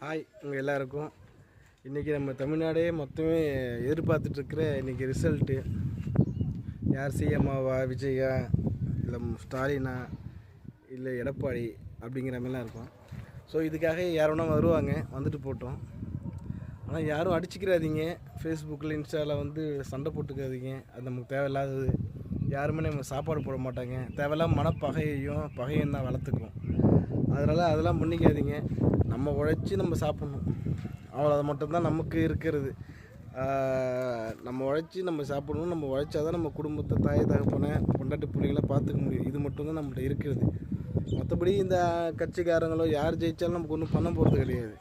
Hi உங்கள் எல்லாருக்கும். இன்றைக்கி நம்ம தமிழ்நாடே மொத்தமே எதிர்பார்த்துட்ருக்கிற இன்றைக்கி ரிசல்ட்டு யார் சிஎம்மாவா, விஜயா, இல்லை ஸ்டாலினா, இல்லை எடப்பாடி அப்படிங்கிற மாதிரிலாம் இருக்கும். ஸோ இதுக்காக யாரோனா வருவாங்க, வந்துட்டு போட்டோம். ஆனால் யாரும் அடிச்சுக்கிறாதீங்க, ஃபேஸ்புக்கில் இன்ஸ்டாவில் சண்டை போட்டுக்காதீங்க. அது நமக்கு தேவையில்லாதது. யாருமே நம்ம சாப்பாடு போட மாட்டாங்க. தேவையில்லாம பகையும் தான் வளர்த்துக்கும். அதெல்லாம் பண்ணிக்காதீங்க. நம்ம உழைச்சி நம்ம சாப்பிட்ணும், அவ்வளோ. அது மட்டும்தான் நமக்கு இருக்கிறது. நம்ம உழைச்சி நம்ம சாப்பிடணும். நம்ம உழைச்சா தான் நம்ம குடும்பத்தை, தாய் தகப்பனை, பொண்டாட்டி பிள்ளைகளை பார்த்துக்க முடியும். இது மட்டும்தான் நம்மள்ட்ட இருக்கிறது. மற்றபடி இந்த கட்சிக்காரங்களோ யார் ஜெயித்தாலும் நமக்கு ஒன்றும் பண்ண போகிறது கிடையாது.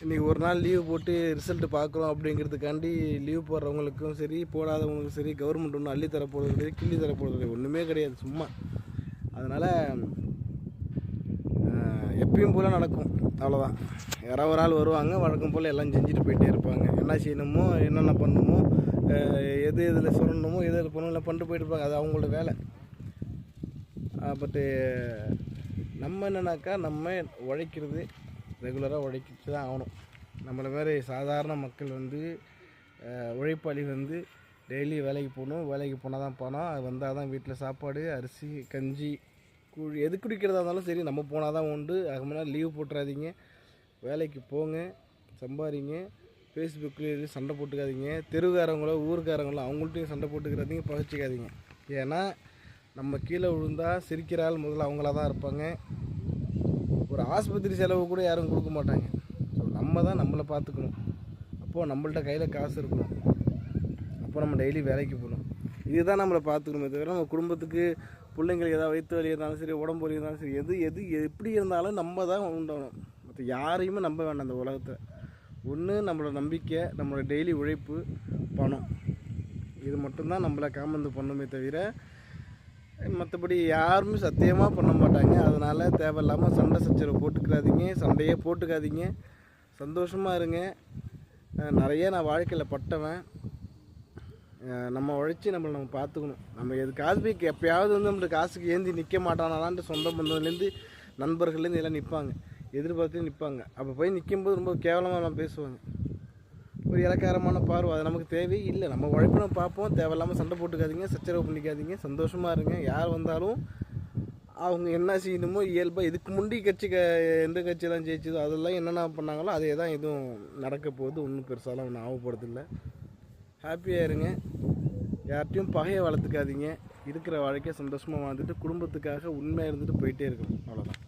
இன்றைக்கி ஒரு நாள் லீவு போட்டு ரிசல்ட்டு பார்க்குறோம் அப்படிங்கிறதுக்காண்டி லீவு போடுறவங்களுக்கும் சரி, போடாதவங்களுக்கும் சரி, கவர்மெண்ட் ஒன்றும் அள்ளி தர போகிறது கிடையாது, கிள்ளி தர போகிறது கிடையாது, ஒன்றுமே கிடையாது, சும்மா. அதனால் எப்பயும் போல் நடக்கும், அவ்வளோதான். யாராவது ஒரு ஆள் வருவாங்க, வழக்கம் போல் எல்லாம் செஞ்சுட்டு போயிட்டே இருப்பாங்க. என்ன செய்யணுமோ, என்னென்ன பண்ணணுமோ, இதில் சொல்லணுமோ, எது பண்ணணும், இல்லை பண்ணிட்டு போயிட்டு இருப்பாங்க. அது அவங்களோட வேலை. பட்டு நம்ம என்னன்னாக்கா, நம்ம உழைக்கிறது ரெகுலராக உழைக்கிட்டு தான் ஆகணும். நம்மளை மாதிரி சாதாரண மக்கள் உழைப்பாளி டெய்லி வேலைக்கு போகணும். வேலைக்கு போனால் தான் பணம். அது வந்தால் தான் வீட்டில் சாப்பாடு, அரிசி, கஞ்சி, கூழ் எது குடிக்கிறதா இருந்தாலும் சரி, நம்ம போனால் தான் உண்டு. அதுக்கு லீவு போட்டுறாதீங்க, வேலைக்கு போங்க, சம்பாதிங்க. ஃபேஸ்புக்கில் எதுவும் சண்டை போட்டுக்காதீங்க. தெருக்காரங்களோ ஊருக்காரங்களோ அவங்கள்ட்டையும் சண்டை போட்டுக்கிறாதீங்க, பகிச்சிக்காதீங்க. ஏன்னா நம்ம கீழே விழுந்தால் சிரிக்கிற ஆள் முதல்ல அவங்களா தான் இருப்பாங்க. ஒரு ஆஸ்பத்திரி செலவு கூட யாரும் கொடுக்க மாட்டாங்க. ஸோ நம்ம தான் நம்மளை பார்த்துக்கணும். அப்போது நம்மள்ட்ட கையில் காசு இருக்கணும். அப்போ நம்ம டெய்லி வேலைக்கு போகணும். இதுதான் நம்மளை பார்த்துக்கணுமே தவிர, நம்ம குடும்பத்துக்கு பிள்ளைங்களுக்கு ஏதாவது வயிற்று வலி இருந்தாலும் சரி, உடம்பு வலி இருந்தாலும் சரி, எது எப்படி இருந்தாலும் நம்ம தான் உண்டாகணும். மற்ற யாரையுமே நம்ப வேண்டாம் அந்த உலகத்தை. ஒன்று நம்மளோட நம்பிக்கை, நம்மளோட டெய்லி உழைப்பு, பணம். இது மட்டும்தான் நம்மளை காமந்து பண்ணுமே தவிர, மற்றபடி யாருமே சத்தியமாக பண்ண மாட்டாங்க. அதனால் தேவையில்லாமல் சண்டை சச்சரவு போட்டுக்காதீங்க, சண்டையே போட்டுக்காதீங்க. சந்தோஷமாக இருங்க. நிறைய நான் வாழ்க்கையில் பட்டவன். நம்ம உழைச்சி நம்ம பார்த்துக்கணும். நம்ம எதுக்காவது எப்போயாவது நம்மளுக்கு காசுக்கு ஏந்தி நிற்க மாட்டானாலான்ட்டு சொந்த பந்தத்துலேருந்து, நண்பர்கள்லேருந்து எல்லாம் நிற்பாங்க, எதிர்பார்த்து நிற்பாங்க. அப்போ போய் நிற்கும்போது ரொம்ப கேவலமாக எல்லாம் பேசுவாங்க. ஒரு இலக்காரமான பார்வை, அது நமக்கு தேவையே இல்லை. நம்ம உழைப்பு நம்ம பார்ப்போம். தேவையில்லாமல் சண்டை போட்டுக்காதீங்க, சச்சரவு பண்ணிக்காதீங்க. சந்தோஷமாக இருங்க. யார் வந்தாலும் அவங்க என்ன செய்யணுமோ இயல்பாக, இதுக்கு முந்தி எந்த கட்சியெல்லாம் ஜெயிச்சதோ அதெல்லாம் என்னென்ன பண்ணாங்களோ அதே தான் இதுவும் நடக்க போகுது. ஒன்றும் பெருசாலாம் ஒன்றும் ஆகப்படுறதில்லை. ஹாப்பியாக இருங்க. யார்கிட்டையும் பகையை வளர்த்துக்காதீங்க. இருக்கிற வாழ்க்கையை சந்தோஷமாக வாழ்ந்துட்டு குடும்பத்துக்காக உண்மையாக இருந்துட்டு போயிட்டே இருக்கணும், அவ்வளோதான்.